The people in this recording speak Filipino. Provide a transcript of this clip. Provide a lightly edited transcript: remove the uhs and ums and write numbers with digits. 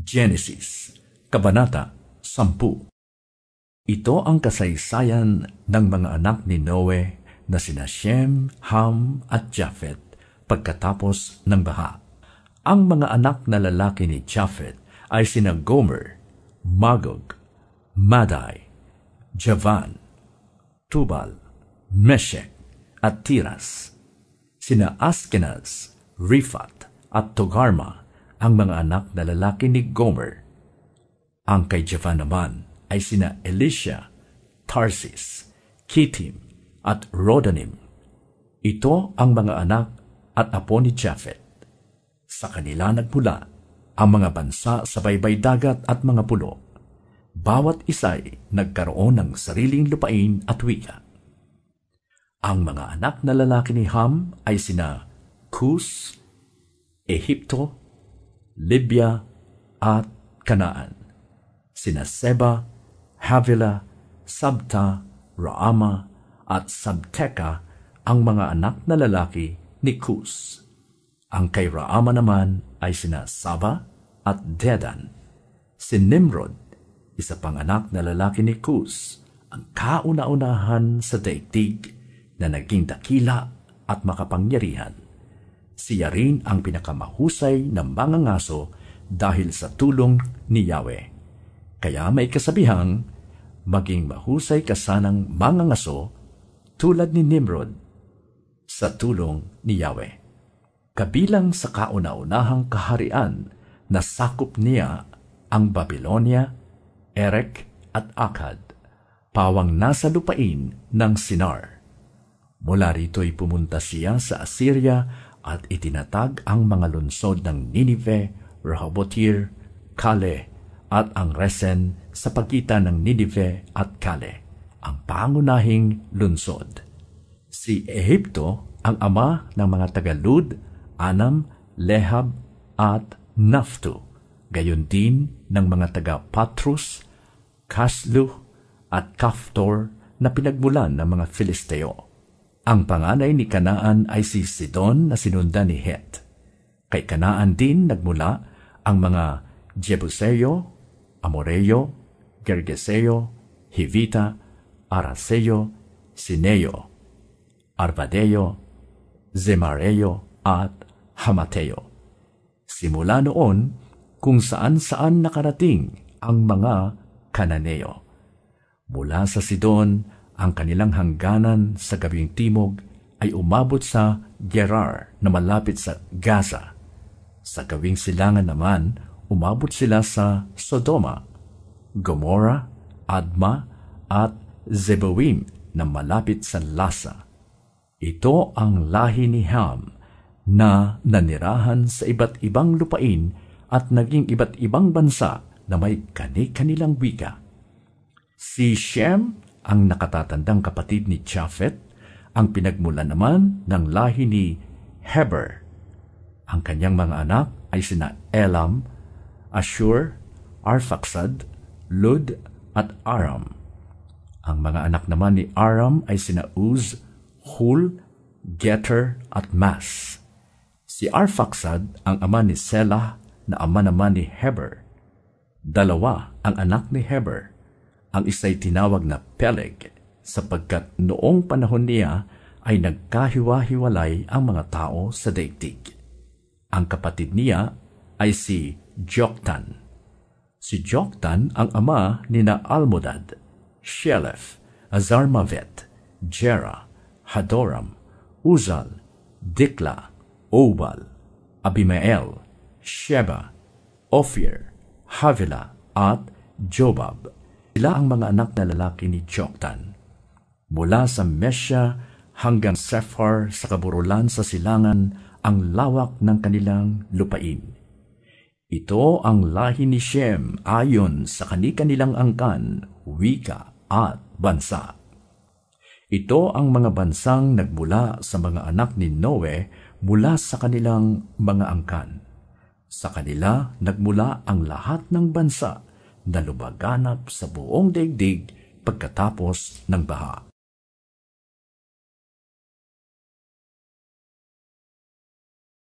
Genesis, Kabanata 10. Ito ang kasaysayan ng mga anak ni Noe na sina Shem, Ham at Japhet pagkatapos ng baha. Ang mga anak na lalaki ni Japhet ay sina Gomer, Magog, Madai, Javan, Tubal, Meshech at Tiras. Sina Askenaz, Rifat at Togarma ang mga anak na lalaki ni Gomer. Ang kay Javan naman ay sina Elisha, Tarsis, Kittim at Rodanim. Ito ang mga anak at apo ni Japhet. Sa kanila nagmula ang mga bansa sa baybay dagat at mga pulo. Bawat isa'y nagkaroon ng sariling lupain at wika. Ang mga anak na lalaki ni Ham ay sina Cus, Ehipto, Libya at Kanaan. Sina Seba, Havila, Sabta, Raama at Sabteka ang mga anak na lalaki ni Cus. Ang kay Raama naman ay sina Saba at Dedan. Si Nimrod, isa pang anak na lalaki ni Cus, ang kauna-unahan sa daigdig na naging dakila at makapangyarihan. Siya rin ang pinakamahusay na mangangaso dahil sa tulong ni Yahweh. Kaya may kasabihang, maging mahusay ka sanang mangangaso tulad ni Nimrod sa tulong ni Yahweh. Kabilang sa kauna-unahang kaharian na sakop niya ang Babylonia, Erek at Akkad, pawang nasa lupain ng Sinar. Mula rito'y pumunta siya sa Assyria at itinatag ang mga lungsod ng Ninive, Rehoboth-ir, Kale at ang Resen sa pagitan ng Ninive at Kale, ang pangunahing lungsod. Si Ehipto ang ama ng mga taga-Lud, Anam, Lehab at Naphtu, gayon din ng mga taga-Patrus, Kasluh at Kaftor na pinagmulan ng mga Filisteo. Ang panganay ni Kanaan ay si Sidon na sinundan ni Het. Kay Kanaan din nagmula ang mga Jebuseo, Amoreo, Gergeseo, Hivita, Araseo, Sineo, Arvadeo, Zemareo at Hamateo. Simula noon kung saan-saan nakarating ang mga Kananeo. Mula sa Sidon, ang kanilang hangganan sa gabing timog ay umabot sa Gerar na malapit sa Gaza. Sa gawing silangan naman, umabot sila sa Sodoma, Gomorrah, Adma at Zeboim na malapit sa Lasa. Ito ang lahi ni Ham na nanirahan sa iba't ibang lupain at naging iba't ibang bansa na may kani-kanilang wika. Si Shem ang nakatatandang kapatid ni Japhet, ang pinagmulan naman ng lahi ni Heber. Ang kanyang mga anak ay sina Elam, Ashur, Arphaxad, Lud at Aram. Ang mga anak naman ni Aram ay sina Uz, Hul, Geter at Mas. Si Arphaxad ang ama ni Selah na ama naman ni Heber. Dalawa ang anak ni Heber. Ang isa'y tinawag na Peleg sapagkat noong panahon niya ay nagkahiwa-hiwalay ang mga tao sa daigdig. Ang kapatid niya ay si Joktan. Si Joktan ang ama ni na Almodad, Shelef, Azarmavet, Jera, Hadoram, Uzal, Dikla, Obal, Abimael, Sheba, Ophir, Havila at Jobab. Sila ang mga anak na lalaki ni Joktan. Mula sa Mesya hanggang Sephar sa kaburulan sa silangan ang lawak ng kanilang lupain. Ito ang lahi ni Shem ayon sa kani-kanilang angkan, wika at bansa. Ito ang mga bansang nagmula sa mga anak ni Noe mula sa kanilang mga angkan. Sa kanila nagmula ang lahat ng bansa na lumaganap sa buong daigdig pagkatapos ng baha.